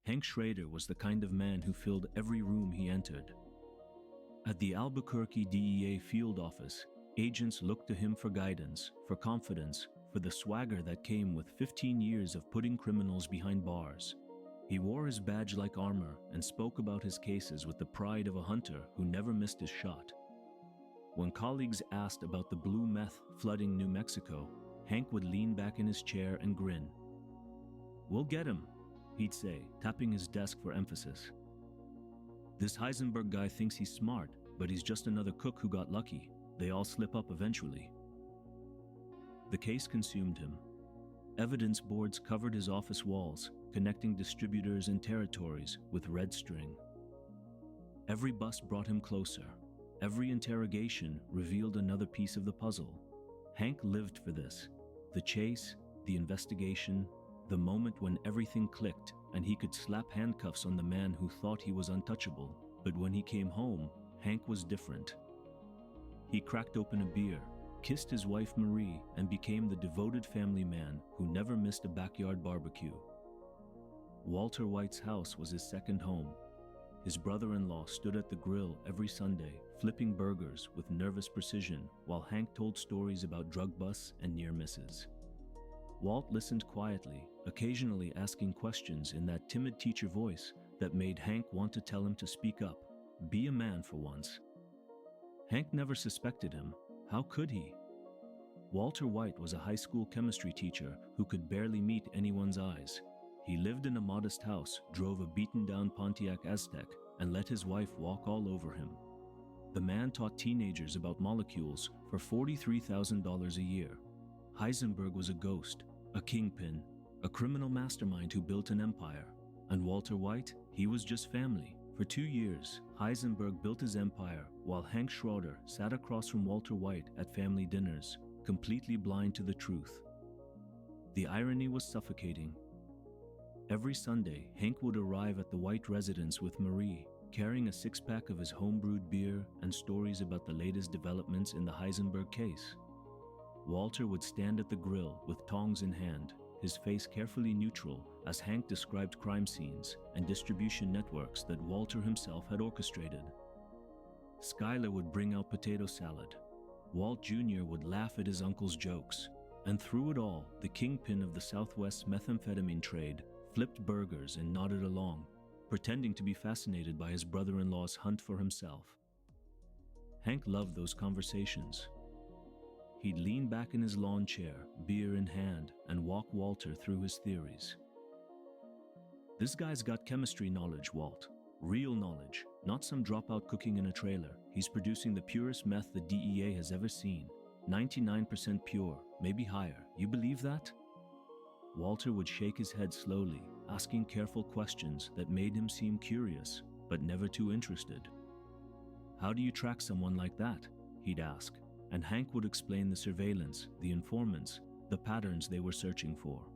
Hank Schrader was the kind of man who filled every room he entered. At the Albuquerque DEA field office, agents looked to him for guidance, for confidence, for the swagger that came with 15 years of putting criminals behind bars. He wore his badge like armor and spoke about his cases with the pride of a hunter who never missed his shot. When colleagues asked about the blue meth flooding New Mexico, Hank would lean back in his chair and grin. "We'll get him," he'd say, tapping his desk for emphasis. "This Heisenberg guy thinks he's smart, but he's just another cook who got lucky. They all slip up eventually." The case consumed him. Evidence boards covered his office walls, connecting distributors and territories with red string. Every bust brought him closer. Every interrogation revealed another piece of the puzzle. Hank lived for this. The chase, the investigation, the moment when everything clicked and he could slap handcuffs on the man who thought he was untouchable. But when he came home, Hank was different. He cracked open a beer, kissed his wife Marie, and became the devoted family man who never missed a backyard barbecue. Walter White's house was his second home. His brother-in-law stood at the grill every Sunday, flipping burgers with nervous precision, while Hank told stories about drug busts and near misses. Walt listened quietly, occasionally asking questions in that timid teacher voice that made Hank want to tell him to speak up, be a man for once. Hank never suspected him. How could he? Walter White was a high school chemistry teacher who could barely meet anyone's eyes. He lived in a modest house, drove a beaten-down Pontiac Aztec, and let his wife walk all over him. The man taught teenagers about molecules for $43,000 a year. Heisenberg was a ghost, a kingpin, a criminal mastermind who built an empire. And Walter White, he was just family. For 2 years, Heisenberg built his empire while Hank Schrader sat across from Walter White at family dinners, completely blind to the truth. The irony was suffocating. Every Sunday, Hank would arrive at the White residence with Marie, carrying a six-pack of his home-brewed beer and stories about the latest developments in the Heisenberg case. Walter would stand at the grill with tongs in hand, his face carefully neutral as Hank described crime scenes and distribution networks that Walter himself had orchestrated. Skyler would bring out potato salad. Walt Jr. would laugh at his uncle's jokes. And through it all, the kingpin of the Southwest methamphetamine trade flipped burgers and nodded along, pretending to be fascinated by his brother-in-law's hunt for himself. Hank loved those conversations. He'd lean back in his lawn chair, beer in hand, and walk Walter through his theories. "This guy's got chemistry knowledge, Walt. Real knowledge, not some dropout cooking in a trailer. He's producing the purest meth the DEA has ever seen. 99% pure, maybe higher. You believe that?" Walter would shake his head slowly, asking careful questions that made him seem curious, but never too interested. "How do you track someone like that?" he'd ask, and Hank would explain the surveillance, the informants, the patterns they were searching for.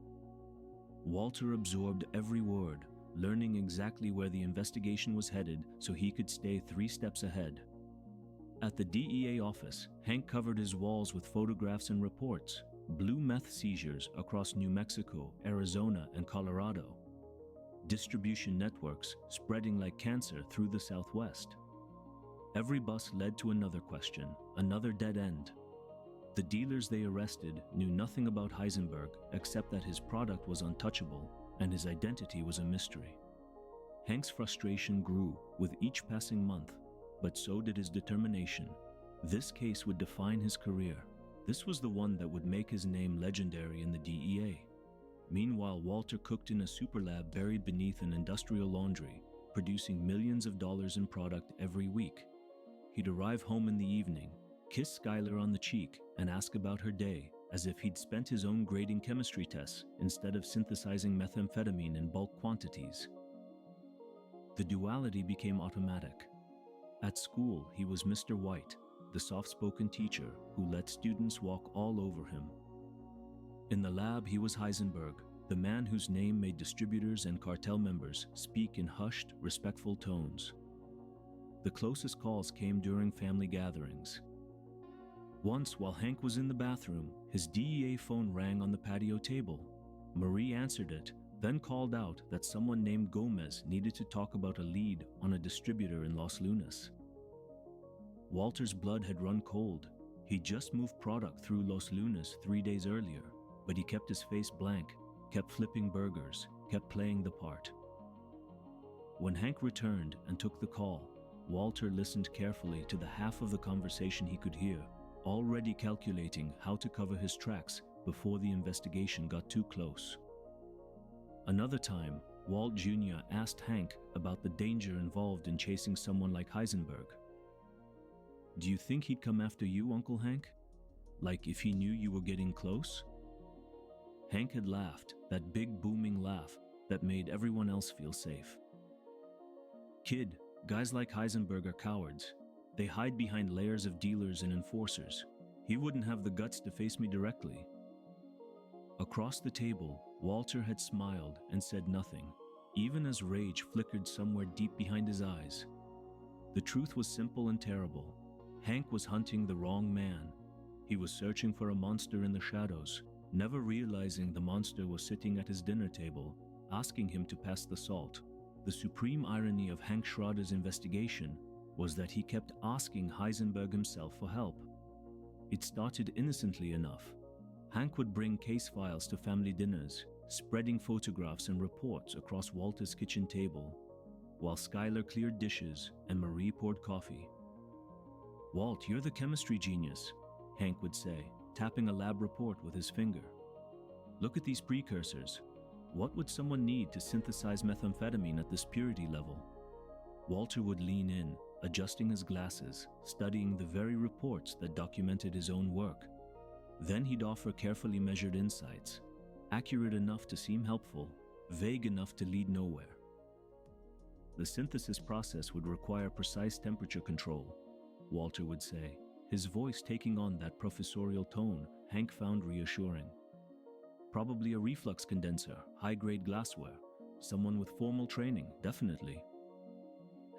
Walter absorbed every word, learning exactly where the investigation was headed so he could stay 3 steps ahead. At the DEA office, Hank covered his walls with photographs and reports. Blue meth seizures across New Mexico, Arizona, and Colorado. Distribution networks spreading like cancer through the Southwest. Every bus led to another question, another dead end. The dealers they arrested knew nothing about Heisenberg except that his product was untouchable and his identity was a mystery. Hank's frustration grew with each passing month, but so did his determination. This case would define his career. This was the one that would make his name legendary in the DEA. Meanwhile, Walter cooked in a super lab buried beneath an industrial laundry, producing millions of dollars in product every week. He'd arrive home in the evening, kiss Skyler on the cheek, and ask about her day, as if he'd spent his own grading chemistry tests instead of synthesizing methamphetamine in bulk quantities. The duality became automatic. At school, he was Mr. White, the soft-spoken teacher who let students walk all over him. In the lab, he was Heisenberg, the man whose name made distributors and cartel members speak in hushed, respectful tones. The closest calls came during family gatherings. Once, while Hank was in the bathroom, his DEA phone rang on the patio table. Marie answered it, then called out that someone named Gomez needed to talk about a lead on a distributor in Los Lunas. Walter's blood had run cold. He'd just moved product through Los Lunas 3 days earlier, but he kept his face blank, kept flipping burgers, kept playing the part. When Hank returned and took the call, Walter listened carefully to the half of the conversation he could hear, already calculating how to cover his tracks before the investigation got too close. Another time, Walt Jr. asked Hank about the danger involved in chasing someone like Heisenberg. "Do you think he'd come after you, Uncle Hank? Like if he knew you were getting close?" Hank had laughed, that big booming laugh that made everyone else feel safe. "Kid, guys like Heisenberg are cowards. They hide behind layers of dealers and enforcers. He wouldn't have the guts to face me directly." Across the table, Walter had smiled and said nothing, even as rage flickered somewhere deep behind his eyes. The truth was simple and terrible. Hank was hunting the wrong man. He was searching for a monster in the shadows, never realizing the monster was sitting at his dinner table, asking him to pass the salt. The supreme irony of Hank Schrader's investigation was that he kept asking Heisenberg himself for help. It started innocently enough. Hank would bring case files to family dinners, spreading photographs and reports across Walter's kitchen table, while Skylar cleared dishes and Marie poured coffee. "Walt, you're the chemistry genius," Hank would say, tapping a lab report with his finger. "Look at these precursors. What would someone need to synthesize methamphetamine at this purity level?" Walter would lean in, adjusting his glasses, studying the very reports that documented his own work. Then he'd offer carefully measured insights, accurate enough to seem helpful, vague enough to lead nowhere. The synthesis process would require precise temperature control, Walter would say, his voice taking on that professorial tone Hank found reassuring. "Probably a reflux condenser, high-grade glassware, someone with formal training, definitely."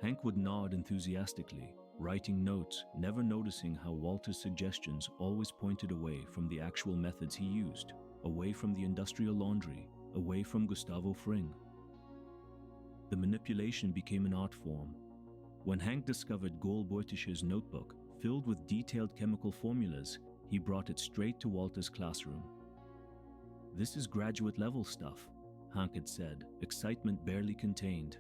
Hank would nod enthusiastically, writing notes, never noticing how Walter's suggestions always pointed away from the actual methods he used, away from the industrial laundry, away from Gustavo Fring. The manipulation became an art form. When Hank discovered Goldbeutisch's notebook filled with detailed chemical formulas, he brought it straight to Walter's classroom. "This is graduate-level stuff," Hank had said, excitement barely contained.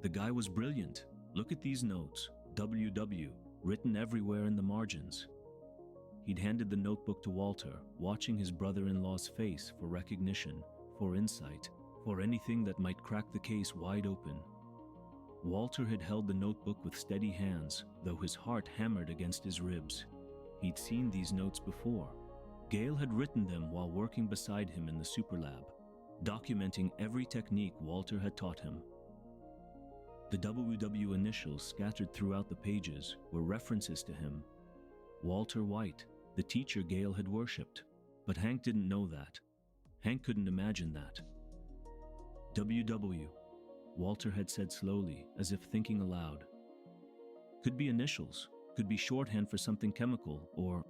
"The guy was brilliant. Look at these notes, WW, written everywhere in the margins." He'd handed the notebook to Walter, watching his brother-in-law's face for recognition, for insight, for anything that might crack the case wide open. Walter had held the notebook with steady hands, though his heart hammered against his ribs. He'd seen these notes before. Gail had written them while working beside him in the superlab, documenting every technique Walter had taught him. The WW initials scattered throughout the pages were references to him. Walter White, the teacher Gail had worshipped. But Hank didn't know that. Hank couldn't imagine that. WW, Walter had said slowly, as if thinking aloud. Could be initials, could be shorthand for something chemical, or...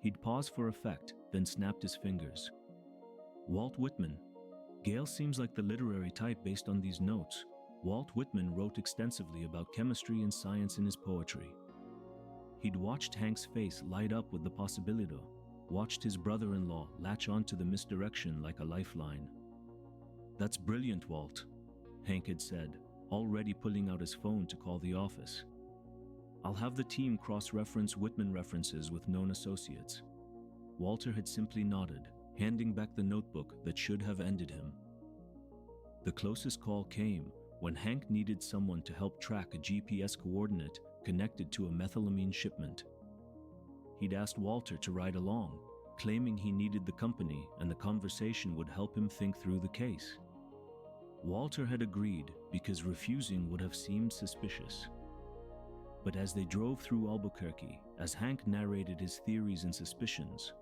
He'd paused for effect, then snapped his fingers. Walt Whitman. Gail seems like the literary type based on these notes. Walt Whitman wrote extensively about chemistry and science in his poetry. He'd watched Hank's face light up with the possibility, watched his brother-in-law latch onto the misdirection like a lifeline. "That's brilliant, Walt," Hank had said, already pulling out his phone to call the office. "I'll have the team cross-reference Whitman references with known associates." Walter had simply nodded, handing back the notebook that should have ended him. The closest call came when Hank needed someone to help track a GPS coordinate connected to a methylamine shipment. He'd asked Walter to ride along, claiming he needed the company and the conversation would help him think through the case. Walter had agreed because refusing would have seemed suspicious. But as they drove through Albuquerque, as Hank narrated his theories and suspicions,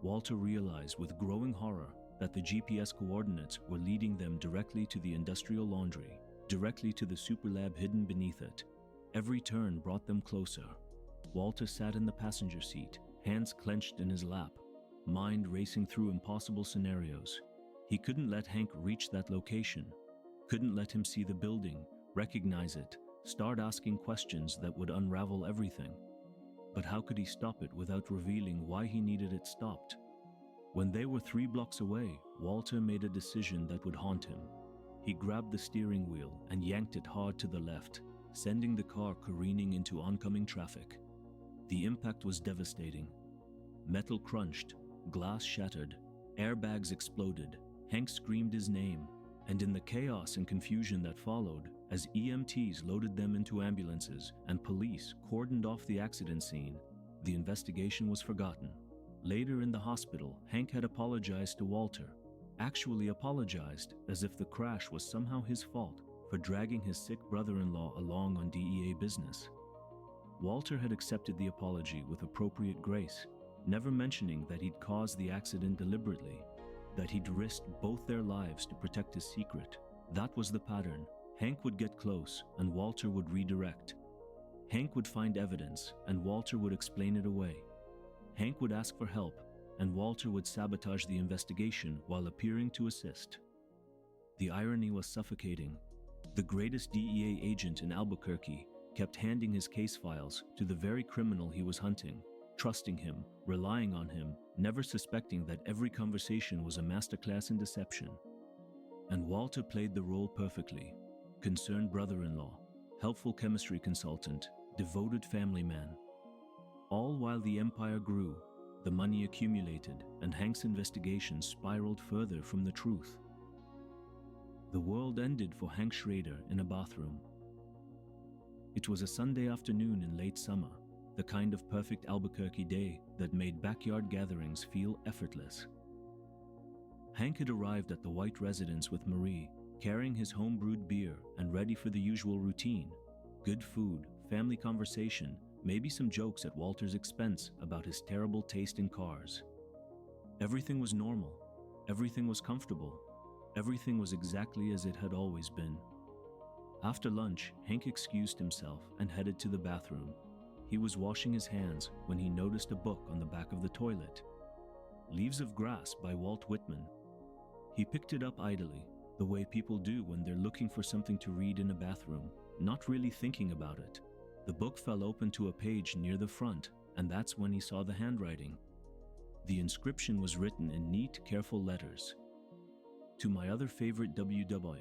Walter realized with growing horror that the GPS coordinates were leading them directly to the industrial laundry, directly to the superlab hidden beneath it. Every turn brought them closer. Walter sat in the passenger seat, hands clenched in his lap, mind racing through impossible scenarios. He couldn't let Hank reach that location, couldn't let him see the building, recognize it, start asking questions that would unravel everything. But how could he stop it without revealing why he needed it stopped? When they were 3 blocks away, Walter made a decision that would haunt him. He grabbed the steering wheel and yanked it hard to the left, sending the car careening into oncoming traffic. The impact was devastating. Metal crunched, glass shattered, airbags exploded. Hank screamed his name, and in the chaos and confusion that followed, as EMTs loaded them into ambulances and police cordoned off the accident scene, the investigation was forgotten. Later in the hospital, Hank had apologized to Walter, actually apologized as if the crash was somehow his fault for dragging his sick brother-in-law along on DEA business. Walter had accepted the apology with appropriate grace, never mentioning that he'd caused the accident deliberately, that he'd risked both their lives to protect his secret. That was the pattern. Hank would get close, and Walter would redirect. Hank would find evidence, and Walter would explain it away. Hank would ask for help, and Walter would sabotage the investigation while appearing to assist. The irony was suffocating. The greatest DEA agent in Albuquerque kept handing his case files to the very criminal he was hunting, trusting him, relying on him, never suspecting that every conversation was a masterclass in deception. And Walter played the role perfectly. Concerned brother-in-law, helpful chemistry consultant, devoted family man. All while the empire grew, the money accumulated, and Hank's investigation spiraled further from the truth. The world ended for Hank Schrader in a bathroom. It was a Sunday afternoon in late summer, the kind of perfect Albuquerque day that made backyard gatherings feel effortless. Hank had arrived at the white residence with Marie, carrying his home-brewed beer and ready for the usual routine: good food, family conversation, maybe some jokes at Walter's expense about his terrible taste in cars. Everything was normal. Everything was comfortable. Everything was exactly as it had always been. After lunch, Hank excused himself and headed to the bathroom. He was washing his hands when he noticed a book on the back of the toilet. Leaves of Grass by Walt Whitman. He picked it up idly, the way people do when they're looking for something to read in a bathroom, not really thinking about it. The book fell open to a page near the front, and that's when he saw the handwriting. The inscription was written in neat, careful letters. To my other favorite WW,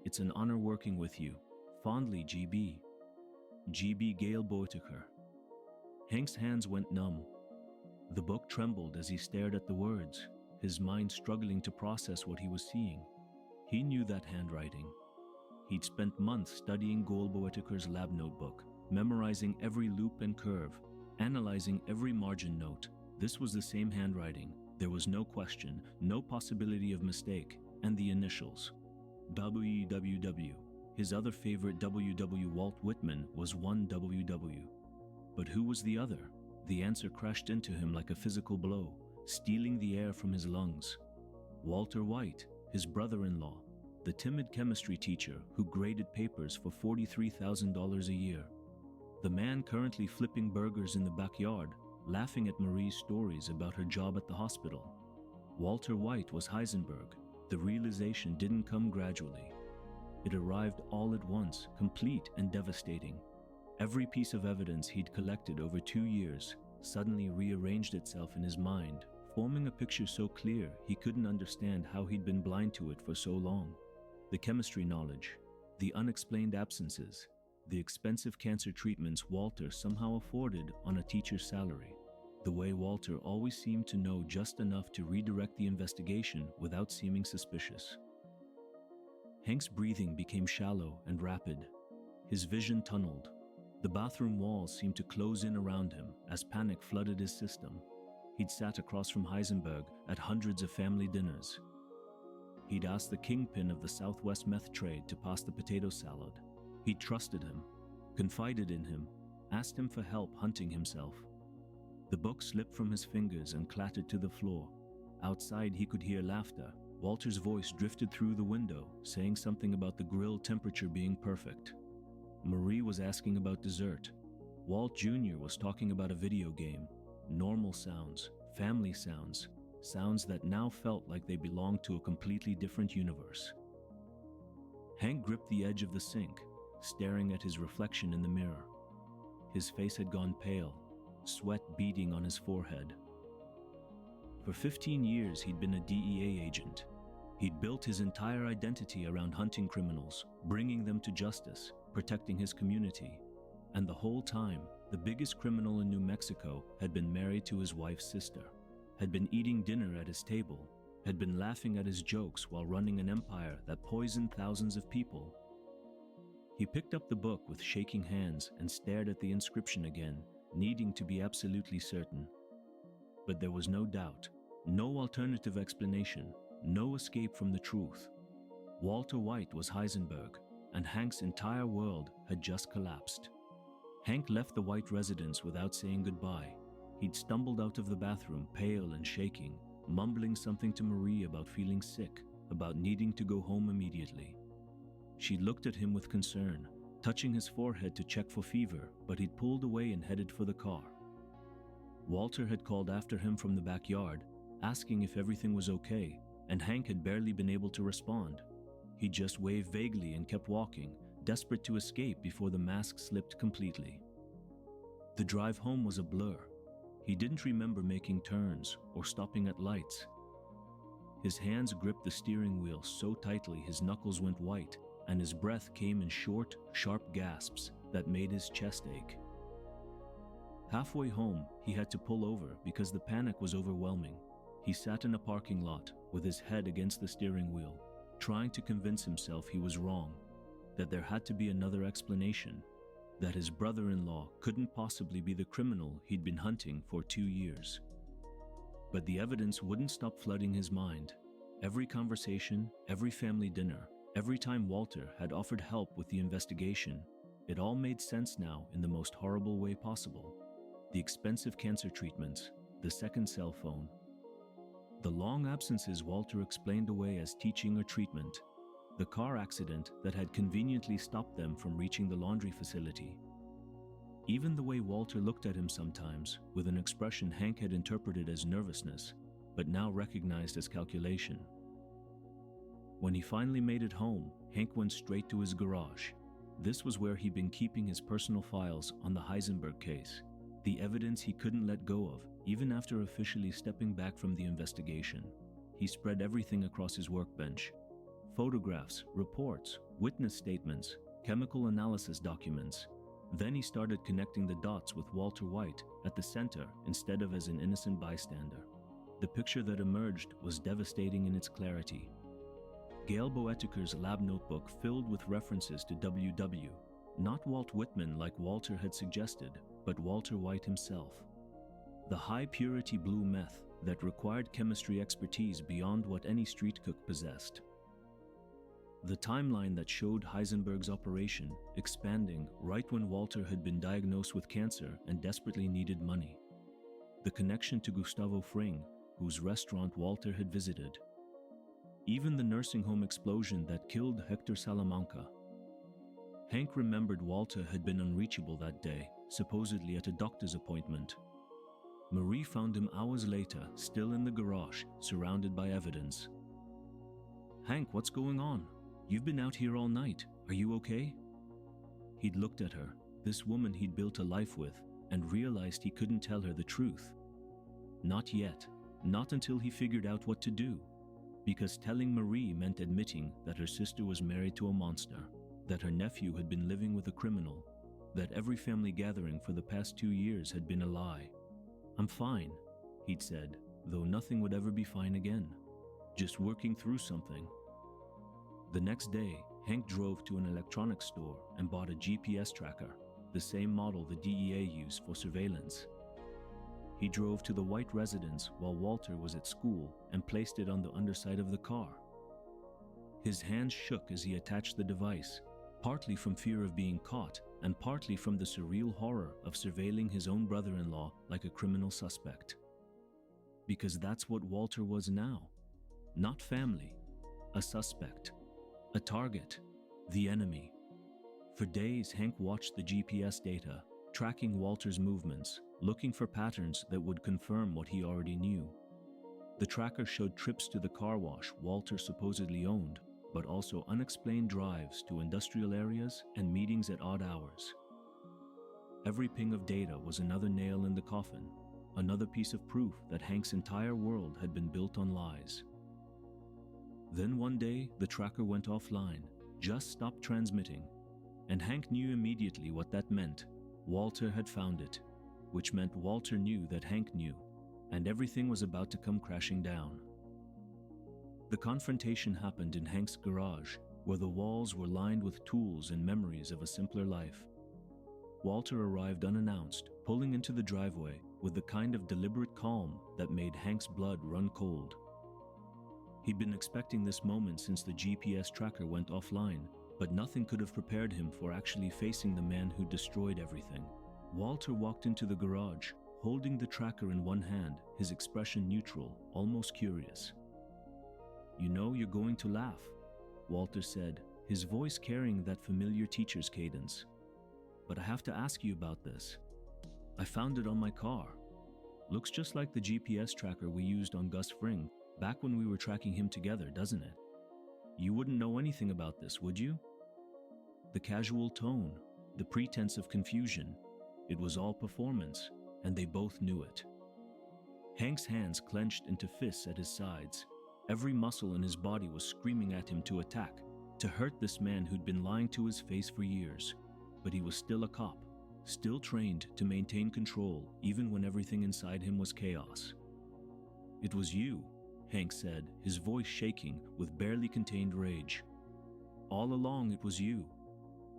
it's an honor working with you. Fondly, GB. GB Gail Boetiker. Hank's hands went numb. The book trembled as he stared at the words, his mind struggling to process what he was seeing. He knew that handwriting. He'd spent months studying Gail Boetiker's lab notebook, memorizing every loop and curve, analyzing every margin note. This was the same handwriting. There was no question, no possibility of mistake, and the initials. WWW. His other favorite WW, Walt Whitman, was one WW. But who was the other? The answer crashed into him like a physical blow, stealing the air from his lungs. Walter White, his brother-in-law, the timid chemistry teacher who graded papers for $43,000 a year. The man currently flipping burgers in the backyard, laughing at Marie's stories about her job at the hospital. Walter White was Heisenberg. The realization didn't come gradually. It arrived all at once, complete and devastating. Every piece of evidence he'd collected over 2 years suddenly rearranged itself in his mind, forming a picture so clear he couldn't understand how he'd been blind to it for so long. The chemistry knowledge, the unexplained absences, the expensive cancer treatments Walter somehow afforded on a teacher's salary. The way Walter always seemed to know just enough to redirect the investigation without seeming suspicious. Hank's breathing became shallow and rapid. His vision tunneled. The bathroom walls seemed to close in around him as panic flooded his system. He'd sat across from Heisenberg at hundreds of family dinners. He'd asked the kingpin of the Southwest meth trade to pass the potato salad. He'd trusted him, confided in him, asked him for help hunting himself. The book slipped from his fingers and clattered to the floor. Outside, he could hear laughter. Walter's voice drifted through the window, saying something about the grill temperature being perfect. Marie was asking about dessert. Walt Jr. was talking about a video game. Normal sounds, family sounds. sounds that now felt like they belonged to a completely different universe. Hank gripped the edge of the sink, staring at his reflection in the mirror. His face had gone pale, sweat beading on his forehead. For 15 years, he'd been a DEA agent. He'd built his entire identity around hunting criminals, bringing them to justice, protecting his community. And the whole time, the biggest criminal in New Mexico had been married to his wife's sister, had been eating dinner at his table, had been laughing at his jokes while running an empire that poisoned thousands of people. He picked up the book with shaking hands and stared at the inscription again, needing to be absolutely certain. But there was no doubt, no alternative explanation, no escape from the truth. Walter White was Heisenberg, and Hank's entire world had just collapsed. Hank left the White residence without saying goodbye. He'd stumbled out of the bathroom, pale and shaking, mumbling something to Marie about feeling sick, about needing to go home immediately. She looked at him with concern, touching his forehead to check for fever, but he'd pulled away and headed for the car. Walter had called after him from the backyard, asking if everything was okay, and Hank had barely been able to respond. He just waved vaguely and kept walking, desperate to escape before the mask slipped completely. The drive home was a blur. He didn't remember making turns or stopping at lights. His hands gripped the steering wheel so tightly his knuckles went white, and his breath came in short, sharp gasps that made his chest ache. Halfway home, he had to pull over because the panic was overwhelming. He sat in a parking lot with his head against the steering wheel, trying to convince himself he was wrong, that there had to be another explanation, that his brother-in-law couldn't possibly be the criminal he'd been hunting for 2 years. But the evidence wouldn't stop flooding his mind. Every conversation, every family dinner, every time Walter had offered help with the investigation, it all made sense now in the most horrible way possible. The expensive cancer treatments, the second cell phone, the long absences Walter explained away as teaching or treatment, the car accident that had conveniently stopped them from reaching the laundry facility. Even the way Walter looked at him sometimes, with an expression Hank had interpreted as nervousness, but now recognized as calculation. When he finally made it home, Hank went straight to his garage. This was where he'd been keeping his personal files on the Heisenberg case, the evidence he couldn't let go of, even after officially stepping back from the investigation. He spread everything across his workbench. Photographs, reports, witness statements, chemical analysis documents. Then he started connecting the dots with Walter White at the center instead of as an innocent bystander. The picture that emerged was devastating in its clarity. Gail Boetiker's lab notebook filled with references to WW, not Walt Whitman like Walter had suggested, but Walter White himself. The high-purity blue meth that required chemistry expertise beyond what any street cook possessed. The timeline that showed Heisenberg's operation expanding right when Walter had been diagnosed with cancer and desperately needed money. The connection to Gustavo Fring, whose restaurant Walter had visited. Even the nursing home explosion that killed Hector Salamanca. Hank remembered Walter had been unreachable that day, supposedly at a doctor's appointment. Marie found him hours later, still in the garage, surrounded by evidence. "Hank, what's going on? You've been out here all night. Are you okay?" He'd looked at her, this woman he'd built a life with, and realized he couldn't tell her the truth. Not yet, not until he figured out what to do. Because telling Marie meant admitting that her sister was married to a monster, that her nephew had been living with a criminal, that every family gathering for the past 2 years had been a lie. "I'm fine," he'd said, though nothing would ever be fine again. Just working through something. The next day, Hank drove to an electronics store and bought a GPS tracker, the same model the DEA used for surveillance. He drove to the White residence while Walter was at school and placed it on the underside of the car. His hands shook as he attached the device, partly from fear of being caught and partly from the surreal horror of surveilling his own brother-in-law like a criminal suspect. Because that's what Walter was now. Not family, a suspect, a target, the enemy. For days, Hank watched the GPS data, tracking Walter's movements, looking for patterns that would confirm what he already knew. The tracker showed trips to the car wash Walter supposedly owned, but also unexplained drives to industrial areas and meetings at odd hours. Every ping of data was another nail in the coffin, another piece of proof that Hank's entire world had been built on lies. Then one day, the tracker went offline, just stopped transmitting, and Hank knew immediately what that meant. Walter had found it, which meant Walter knew that Hank knew, and everything was about to come crashing down. The confrontation happened in Hank's garage, where the walls were lined with tools and memories of a simpler life. Walter arrived unannounced, pulling into the driveway with the kind of deliberate calm that made Hank's blood run cold. He'd been expecting this moment since the GPS tracker went offline, but nothing could have prepared him for actually facing the man who destroyed everything. Walter walked into the garage, holding the tracker in one hand, his expression neutral, almost curious. "You know you're going to laugh," Walter said, his voice carrying that familiar teacher's cadence. "But I have to ask you about this. I found it on my car. Looks just like the GPS tracker we used on Gus Fring back when we were tracking him together, doesn't it? You wouldn't know anything about this, would you?" The casual tone, the pretense of confusion, it was all performance, and they both knew it. Hank's hands clenched into fists at his sides. Every muscle in his body was screaming at him to attack, to hurt this man who'd been lying to his face for years. But he was still a cop, still trained to maintain control even when everything inside him was chaos. "It was you," Hank said, his voice shaking with barely contained rage. "All along it was you.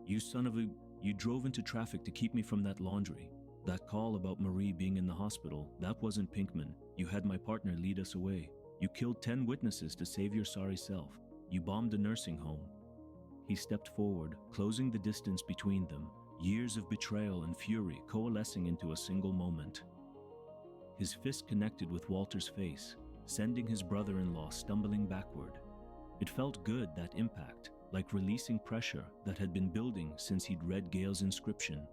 You son of a... You drove into traffic to keep me from that laundry. That call about Marie being in the hospital, that wasn't Pinkman. You had my partner lead us away. You killed 10 witnesses to save your sorry self. You bombed a nursing home." He stepped forward, closing the distance between them, years of betrayal and fury coalescing into a single moment. His fist connected with Walter's face, sending his brother-in-law stumbling backward. It felt good, that impact, like releasing pressure that had been building since he'd read Gale's inscription.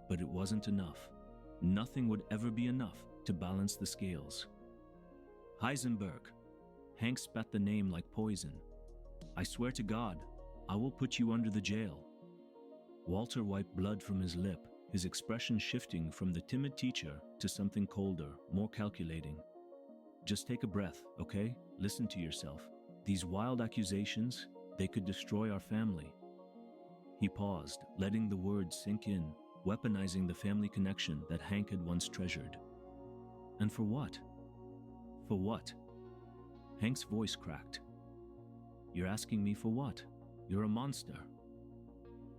But it wasn't enough. Nothing would ever be enough to balance the scales. "Heisenberg." Hank spat the name like poison. "I swear to God, I will put you under the jail." Walter wiped blood from his lip, his expression shifting from the timid teacher to something colder, more calculating. "Just take a breath, okay? Listen to yourself. These wild accusations, they could destroy our family." He paused, letting the words sink in, weaponizing the family connection that Hank had once treasured. "And for what? For what?" Hank's voice cracked. "You're asking me for what? You're a monster."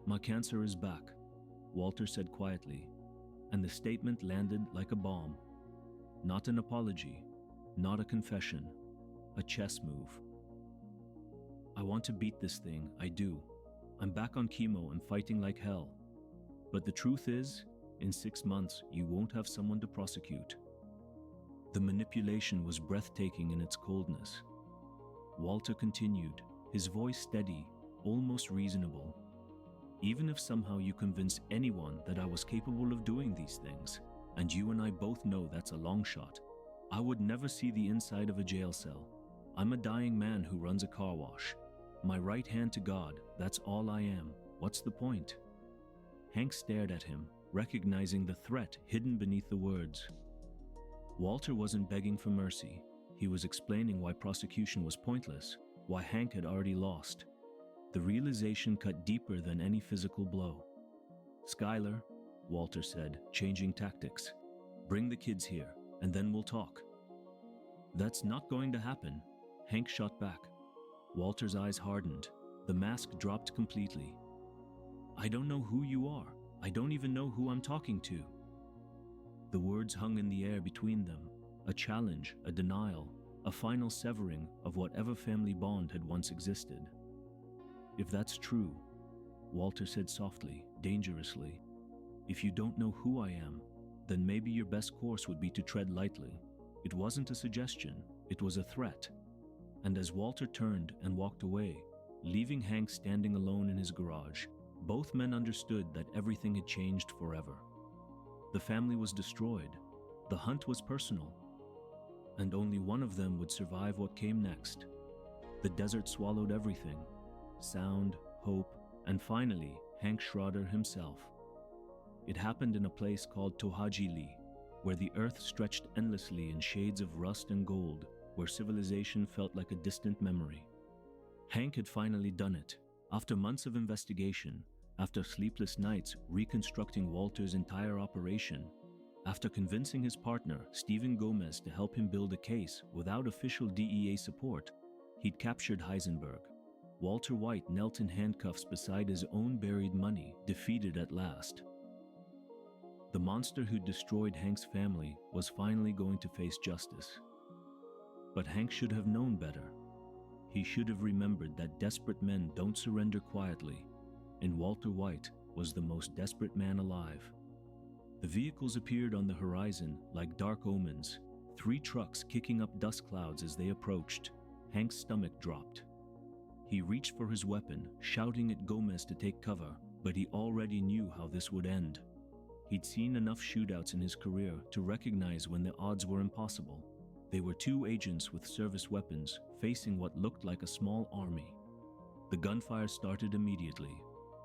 "My cancer is back," Walter said quietly, and the statement landed like a bomb. Not an apology, not a confession, a chess move. "I want to beat this thing, I do. I'm back on chemo and fighting like hell. But the truth is, in 6 months, you won't have someone to prosecute." The manipulation was breathtaking in its coldness. Walter continued, his voice steady, almost reasonable. "Even if somehow you convince anyone that I was capable of doing these things, and you and I both know that's a long shot, I would never see the inside of a jail cell. I'm a dying man who runs a car wash. My right hand to God, that's all I am. What's the point?" Hank stared at him, recognizing the threat hidden beneath the words. Walter wasn't begging for mercy. He was explaining why prosecution was pointless, why Hank had already lost. The realization cut deeper than any physical blow. "Skylar," Walter said, changing tactics, "bring the kids here, and then we'll talk." "That's not going to happen," Hank shot back. Walter's eyes hardened. The mask dropped completely. "I don't know who you are. I don't even know who I'm talking to." The words hung in the air between them, a challenge, a denial, a final severing of whatever family bond had once existed. "If that's true," Walter said softly, dangerously, "if you don't know who I am, then maybe your best course would be to tread lightly." It wasn't a suggestion, it was a threat. And as Walter turned and walked away, leaving Hank standing alone in his garage, both men understood that everything had changed forever. The family was destroyed. The hunt was personal. and only one of them would survive what came next. The desert swallowed everything: sound, hope, and finally, Hank Schrader himself. It happened in a place called Tohajili, where the earth stretched endlessly in shades of rust and gold, where civilization felt like a distant memory. Hank had finally done it. After months of investigation, after sleepless nights reconstructing Walter's entire operation, after convincing his partner, Stephen Gomez, to help him build a case without official DEA support, he'd captured Heisenberg. Walter White knelt in handcuffs beside his own buried money, defeated at last. The monster who destroyed Hank's family was finally going to face justice. But Hank should have known better. He should have remembered that desperate men don't surrender quietly, and Walter White was the most desperate man alive. The vehicles appeared on the horizon like dark omens, 3 trucks kicking up dust clouds as they approached. Hank's stomach dropped. He reached for his weapon, shouting at Gomez to take cover, but he already knew how this would end. He'd seen enough shootouts in his career to recognize when the odds were impossible. They were 2 agents with service weapons facing what looked like a small army. The gunfire started immediately.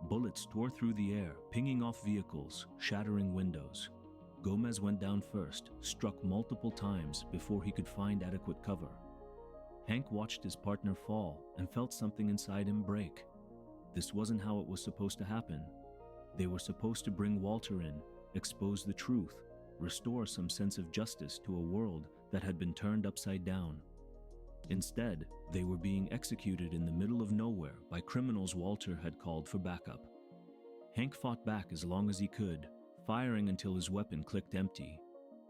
Bullets tore through the air, pinging off vehicles, shattering windows. Gomez went down first, struck multiple times before he could find adequate cover. Hank watched his partner fall and felt something inside him break. This wasn't how it was supposed to happen. They were supposed to bring Walter in, expose the truth, restore some sense of justice to a world that had been turned upside down. Instead, they were being executed in the middle of nowhere by criminals Walter had called for backup. Hank fought back as long as he could, firing until his weapon clicked empty.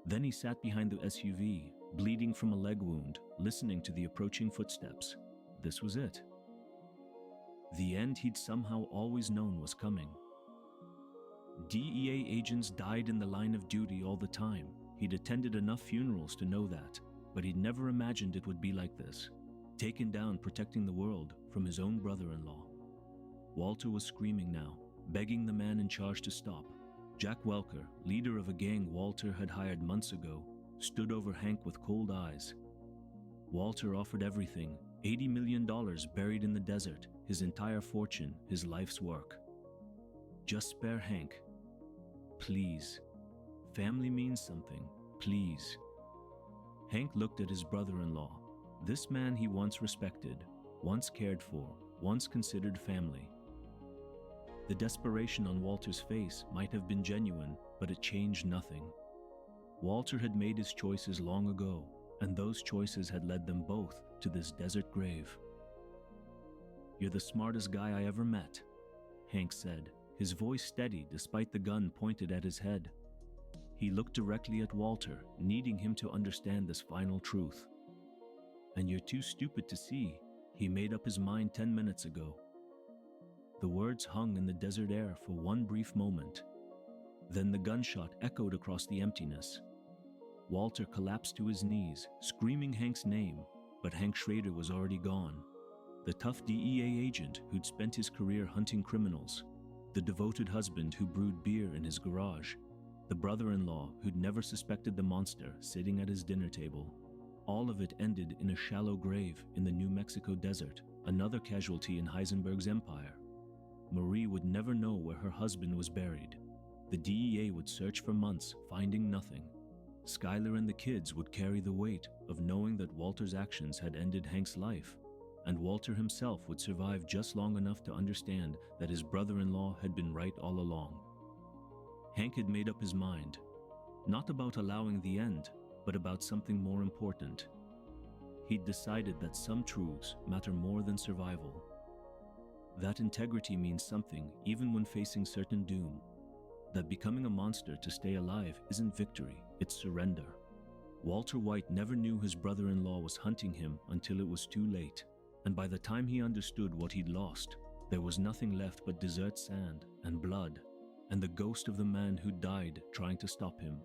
Then he sat behind the SUV, bleeding from a leg wound, listening to the approaching footsteps. This was it. The end he'd somehow always known was coming. DEA agents died in the line of duty all the time. He'd attended enough funerals to know that, but he'd never imagined it would be like this. Taken down protecting the world from his own brother-in-law. Walter was screaming now, begging the man in charge to stop. Jack Welker, leader of a gang Walter had hired months ago, stood over Hank with cold eyes. Walter offered everything, $80 million buried in the desert, his entire fortune, his life's work. Just spare Hank. Please. Family means something. Please. Hank looked at his brother-in-law, this man he once respected, once cared for, once considered family. The desperation on Walter's face might have been genuine, but it changed nothing. Walter had made his choices long ago, and those choices had led them both to this desert grave. "You're the smartest guy I ever met," Hank said, his voice steady despite the gun pointed at his head. He looked directly at Walter, needing him to understand this final truth. "And you're too stupid to see. He made up his mind 10 minutes ago." The words hung in the desert air for one brief moment. Then the gunshot echoed across the emptiness. Walter collapsed to his knees, screaming Hank's name, but Hank Schrader was already gone. The tough DEA agent who'd spent his career hunting criminals, the devoted husband who brewed beer in his garage, the brother-in-law who'd never suspected the monster sitting at his dinner table. All of it ended in a shallow grave in the New Mexico desert, another casualty in Heisenberg's empire. Marie would never know where her husband was buried. The DEA would search for months, finding nothing. Skylar and the kids would carry the weight of knowing that Walter's actions had ended Hank's life, and Walter himself would survive just long enough to understand that his brother-in-law had been right all along. Hank had made up his mind, not about allowing the end, but about something more important. He'd decided that some truths matter more than survival. That integrity means something even when facing certain doom. That becoming a monster to stay alive isn't victory, it's surrender. Walter White never knew his brother-in-law was hunting him until it was too late, and by the time he understood what he'd lost, there was nothing left but desert sand and blood, and the ghost of the man who died trying to stop him